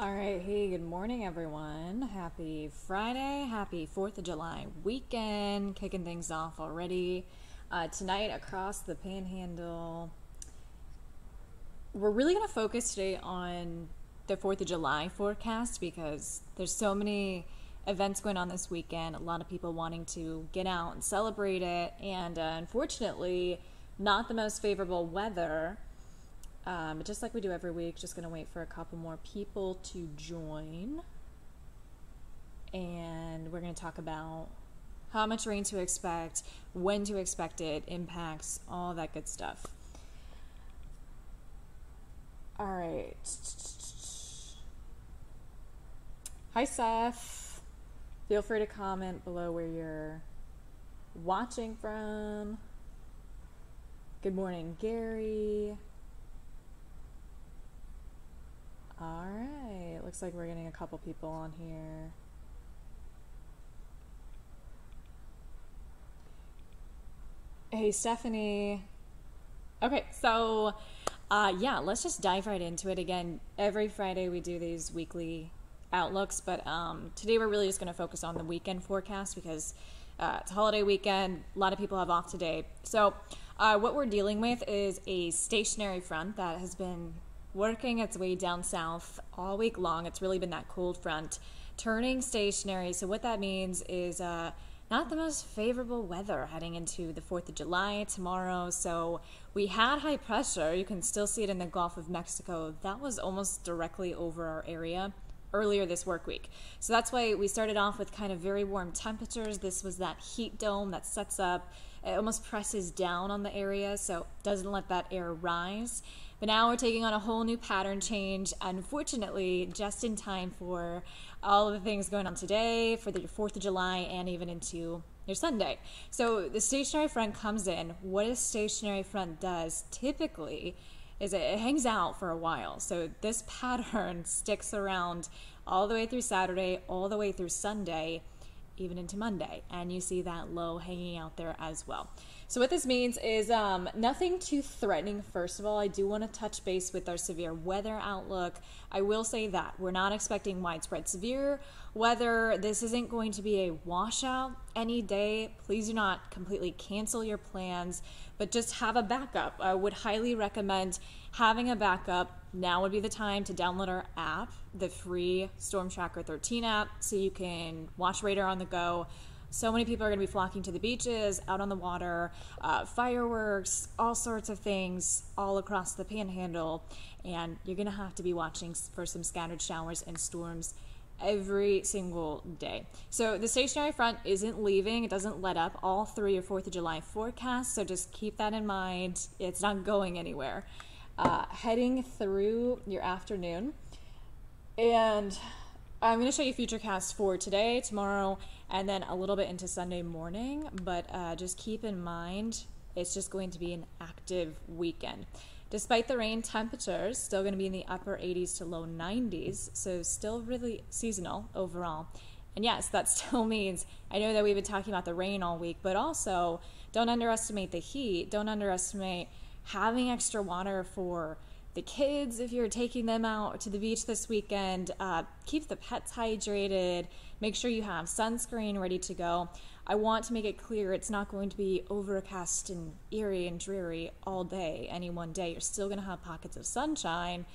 All right, hey, good morning, everyone. Happy Friday, happy 4th of July weekend, kicking things off already. Tonight, across the Panhandle, we're really going to focus today on the 4th of July forecast because there's so many events going on this weekend, a lot of people wanting to get out and celebrate it, and unfortunately, not the most favorable weather. Just like we do every week, just going to wait for a couple more people to join. And we're going to talk about how much rain to expect, when to expect it, impacts, all that good stuff. All right. Hi, Seth. Feel free to comment below where you're watching from. Good morning, Gary. All right, looks like we're getting a couple people on here. Hey, Stephanie. Okay, so yeah, let's just dive right into it. Again, every Friday we do these weekly outlooks, but today we're really just going to focus on the weekend forecast because it's a holiday weekend. A lot of people have off today. So what we're dealing with is a stationary front that has been working its way down south all week long. It's really been that cold front turning stationary. So what that means is not the most favorable weather heading into the 4th of July tomorrow. So we had high pressure. You can still see it in the Gulf of Mexico. That was almost directly over our area earlier this work week. So that's why we started off with kind of very warm temperatures. This was that heat dome that sets up, it almost presses down on the area, so doesn't let that air rise. But now we're taking on a whole new pattern change, unfortunately, just in time for all of the things going on today, for the 4th of July, and even into your Sunday. So the stationary front comes in. What a stationary front does typically is it hangs out for a while. So this pattern sticks around all the way through Saturday, all the way through Sunday, even into Monday, and you see that low hanging out there as well. So what this means is nothing too threatening. First of all, I do want to touch base with our severe weather outlook. I will say that we're not expecting widespread severe weather. This isn't going to be a washout any day. Please do not completely cancel your plans, but just have a backup. I would highly recommend having a backup. Now would be the time to download our app, the free Storm Tracker 13 app, so you can watch radar on the go. So many people are going to be flocking to the beaches, out on the water, fireworks, all sorts of things all across the Panhandle, and you're going to have to be watching for some scattered showers and storms every single day. So the stationary front isn't leaving. It doesn't let up all through your 4th of July forecast, so just keep that in mind. It's not going anywhere. Heading through your afternoon, and I'm going to show you FUTURECAST for today, tomorrow, and then a little bit into Sunday morning, but just keep in mind it's just going to be an active weekend. Despite the rain, temperatures still going to be in the upper 80s to low 90s, so still really seasonal overall. And yes, that still means, I know that we've been talking about the rain all week, but also don't underestimate the heat. Don't underestimate having extra water for the kids if you're taking them out to the beach this weekend. Keep the pets hydrated. Make sure you have sunscreen ready to go. I want to make it clear it's not going to be overcast and eerie and dreary all day, any one day. You're still going to have pockets of sunshine,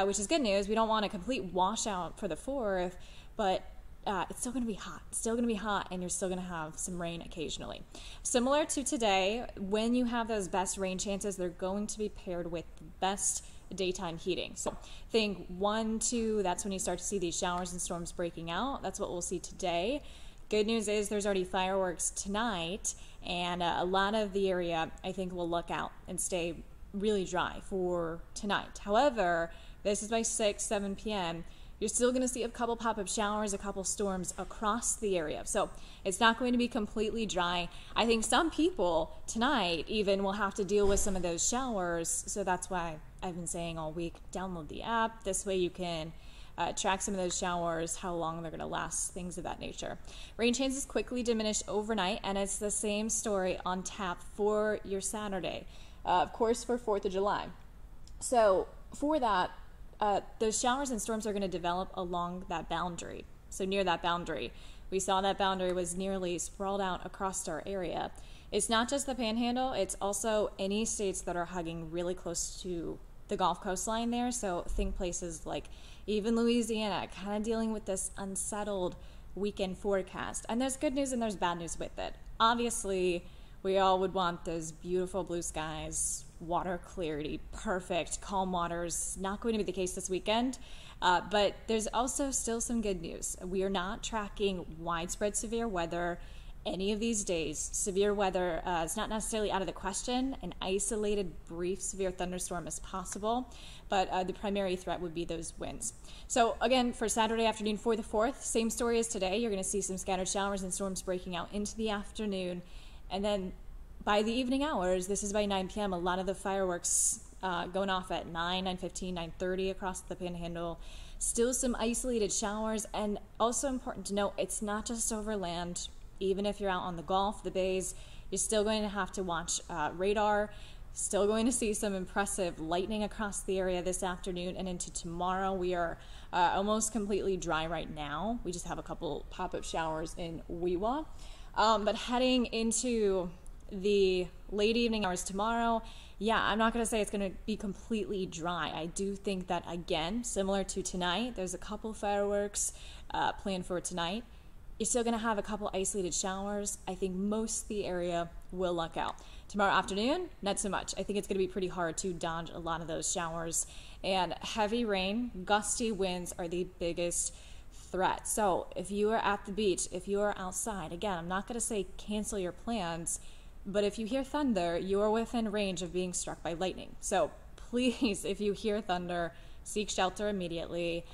which is good news. We don't want a complete washout for the 4th, but it's still going to be hot. It's still going to be hot, and you're still going to have some rain occasionally. Similar to today, when you have those best rain chances, they're going to be paired with the best daytime heating. So think 1, 2, that's when you start to see these showers and storms breaking out. That's what we'll see today. Good news is there's already fireworks tonight, and a lot of the area, I think, will look out and stay really dry for tonight. However, this is by 6, 7 p.m., you're still going to see a couple pop-up showers, a couple storms across the area. So it's not going to be completely dry. I think some people tonight even will have to deal with some of those showers. So that's why I've been saying all week, download the app. This way you can track some of those showers, how long they're going to last, things of that nature. Rain chances quickly diminish overnight, and it's the same story on tap for your Saturday. Of course, for 4th of July. So for that, those showers and storms are going to develop along that boundary. So near that boundary, we saw that boundary was nearly sprawled out across our area. It's not just the Panhandle, it's also any states that are hugging really close to the Gulf coastline there. So think places like even Louisiana, kind of dealing with this unsettled weekend forecast. And there's good news and there's bad news with it. Obviously, we all would want those beautiful blue skies, water clarity, perfect, calm waters. Not going to be the case this weekend. But there's also still some good news. We are not tracking widespread severe weather any of these days. Severe weather is not necessarily out of the question. An isolated, brief, severe thunderstorm is possible, but the primary threat would be those winds. So again, for Saturday afternoon for the 4th, same story as today. You're going to see some scattered showers and storms breaking out into the afternoon. And then by the evening hours, this is by 9 p.m., a lot of the fireworks going off at 9, 9:15, 9:30 across the Panhandle. Still some isolated showers, and also important to note, it's not just over land. Even if you're out on the Gulf, the bays, you're still going to have to watch radar. Still going to see some impressive lightning across the area this afternoon and into tomorrow. We are almost completely dry right now. We just have a couple pop-up showers in Weewa. But heading into the late evening hours tomorrow, yeah, I'm not going to say it's going to be completely dry. I do think that, again, similar to tonight, there's a couple fireworks planned for tonight. You're still going to have a couple isolated showers. I think most of the area will luck out. Tomorrow afternoon, not so much. I think it's going to be pretty hard to dodge a lot of those showers. And heavy rain, gusty winds are the biggest threat. So if you are at the beach, if you are outside, again, I'm not going to say cancel your plans, but if you hear thunder, you are within range of being struck by lightning. So please, if you hear thunder, seek shelter immediately.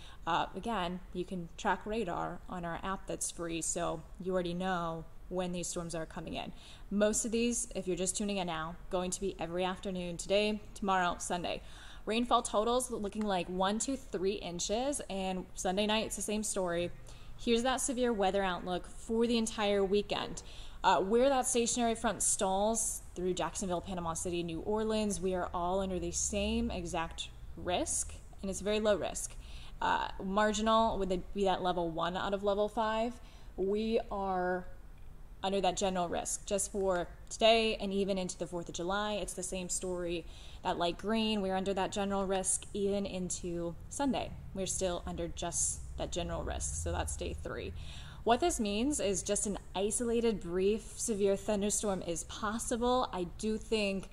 Again, you can track radar on our app that's free, so you already know when these storms are coming in. Most of these, if you're just tuning in now, going to be every afternoon, today, tomorrow, Sunday. Rainfall totals looking like 1 to 3 inches, and Sunday night, it's the same story. Here's that severe weather outlook for the entire weekend. Where that stationary front stalls through Jacksonville, Panama City, New Orleans, we are all under the same exact risk, and it's very low risk. Marginal, would it be that level 1 out of level 5? We are under that general risk just for today and even into the 4th of July. It's the same story. That light green, we're under that general risk even into Sunday. We're still under just that general risk. So that's day 3. What this means is just an isolated, brief, severe thunderstorm is possible. I do think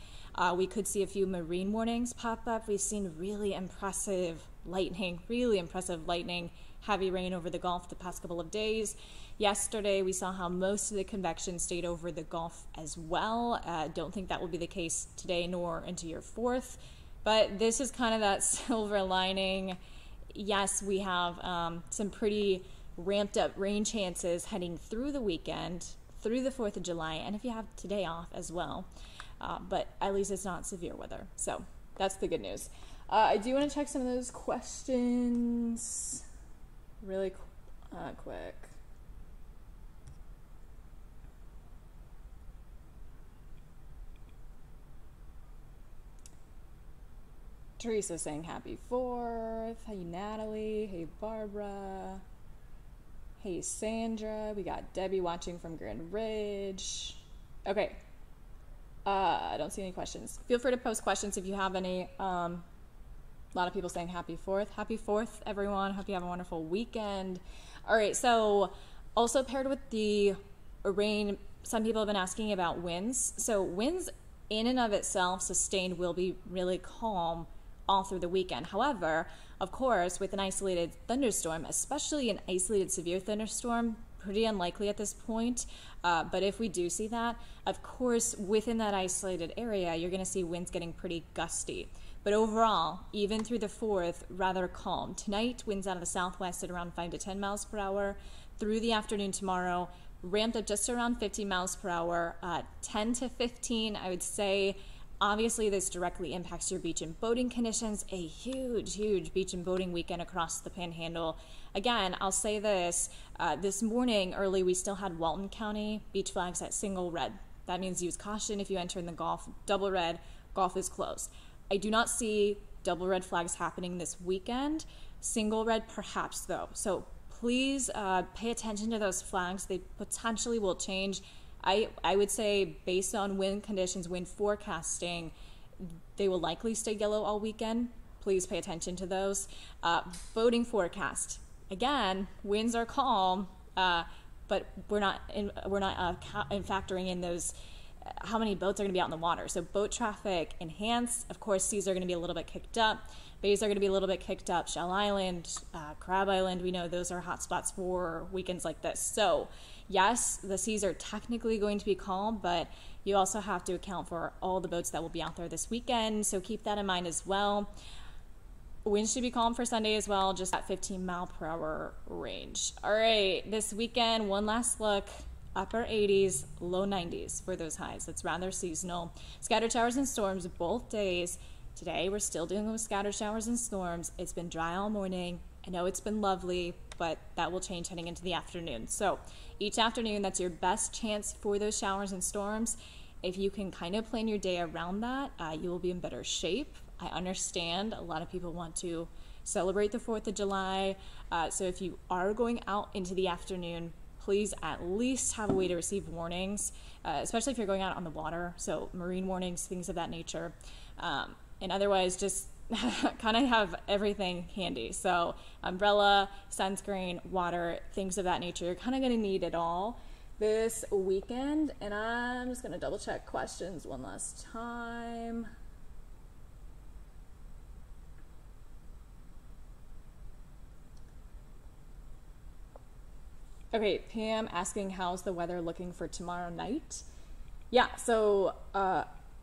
we could see a few marine warnings pop up. We've seen really impressive lightning, heavy rain over the Gulf the past couple of days. Yesterday, we saw how most of the convection stayed over the Gulf as well. Don't think that will be the case today nor into your 4th. But this is kind of that silver lining. Yes, we have some pretty ramped up rain chances heading through the weekend, through the 4th of July, and if you have today off as well. But at least it's not severe weather. So that's the good news. I do want to check some of those questions really quick. Teresa saying happy 4th. Hey, Natalie. Hey, Barbara. Hey, Sandra. We got Debbie watching from Grand Ridge. Okay. I don't see any questions. Feel free to post questions if you have any. A lot of people saying happy 4th. Happy 4th, everyone. Hope you have a wonderful weekend. All right, so also paired with the rain, some people have been asking about winds. So winds in and of itself, sustained, will be really calm all through the weekend. However, of course, with an isolated thunderstorm, especially an isolated severe thunderstorm, pretty unlikely at this point, but if we do see that, of course, within that isolated area, you're going to see winds getting pretty gusty. But overall, even through the 4th, rather calm. Tonight, winds out of the southwest at around 5 to 10 miles per hour. Through the afternoon tomorrow, ramped up just around 15 miles per hour. 10 to 15, I would say. Obviously, this directly impacts your beach and boating conditions. A huge, huge beach and boating weekend across the Panhandle. Again, I'll say this. This morning, early, we still had Walton County beach flags at single red. That means use caution if you enter in the Gulf. Double red, Gulf is closed. I do not see double red flags happening this weekend. Single red perhaps though. So please pay attention to those flags. They potentially will change. I would say based on wind conditions, wind forecasting, they will likely stay yellow all weekend. Please pay attention to those. Boating forecast. Again, winds are calm, but we're not factoring in those how many boats are going to be out in the water. So boat traffic enhanced. Of course, seas are going to be a little bit kicked up. Bays are going to be a little bit kicked up. Shell Island, Crab Island, we know those are hot spots for weekends like this. So yes, the seas are technically going to be calm, but you also have to account for all the boats that will be out there this weekend. So keep that in mind as well. Winds should be calm for Sunday as well, just at 15 mile per hour range. All right, this weekend, one last look. Upper 80s, low 90s for those highs. That's rather seasonal. Scattered showers and storms both days. Today, we're still dealing with scattered showers and storms. It's been dry all morning. I know it's been lovely, but that will change heading into the afternoon. So each afternoon, that's your best chance for those showers and storms. If you can kind of plan your day around that, you will be in better shape. I understand a lot of people want to celebrate the 4th of July. So if you are going out into the afternoon, please at least have a way to receive warnings, especially if you're going out on the water. So marine warnings, things of that nature. And otherwise, just kind of have everything handy. So umbrella, sunscreen, water, things of that nature. You're kind of going to need it all this weekend. And I'm just going to double check questions one last time. Okay, Pam asking how's the weather looking for tomorrow night? Yeah, so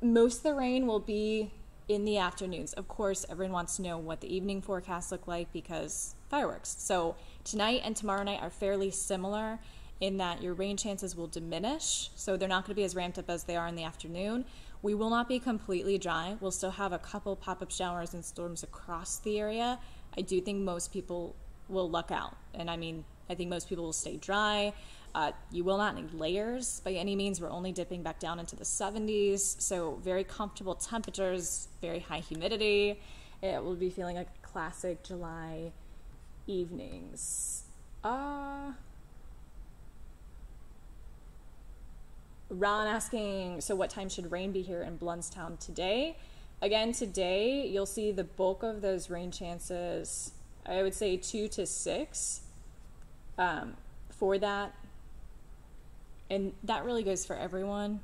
most of the rain will be in the afternoons. Of course, everyone wants to know what the evening forecasts look like because fireworks. So tonight and tomorrow night are fairly similar in that your rain chances will diminish. So they're not going to be as ramped up as they are in the afternoon. We will not be completely dry. We'll still have a couple pop-up showers and storms across the area. I do think most people will luck out. And I think most people will stay dry. You will not need layers by any means. We're only dipping back down into the 70s. So very comfortable temperatures, very high humidity. It will be feeling like classic July evenings. Ron asking, so what time should rain be here in Bluntstown today? Again, today you'll see the bulk of those rain chances, I would say 2 to 6 for that. And that really goes for everyone.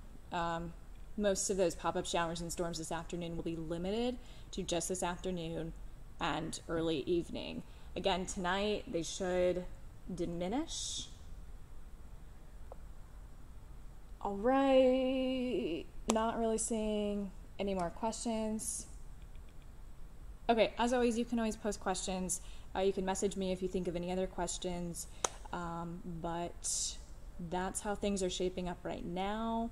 Most of those pop-up showers and storms this afternoon will be limited to just this afternoon and early evening. Again, tonight they should diminish. All right, not really seeing any more questions. Okay, as always, you can always post questions. You can message me if you think of any other questions, but that's how things are shaping up right now.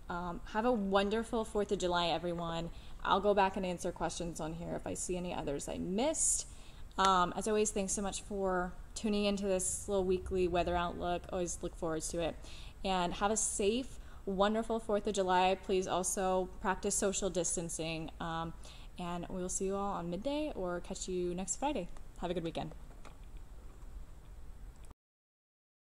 Have a wonderful 4th of July, everyone. I'll go back and answer questions on here if I see any others I missed. As always, thanks so much for tuning into this little weekly weather outlook. Always look forward to it. And have a safe, wonderful 4th of July. Please also practice social distancing. And we'll see you all on midday or catch you next Friday. Have a good weekend.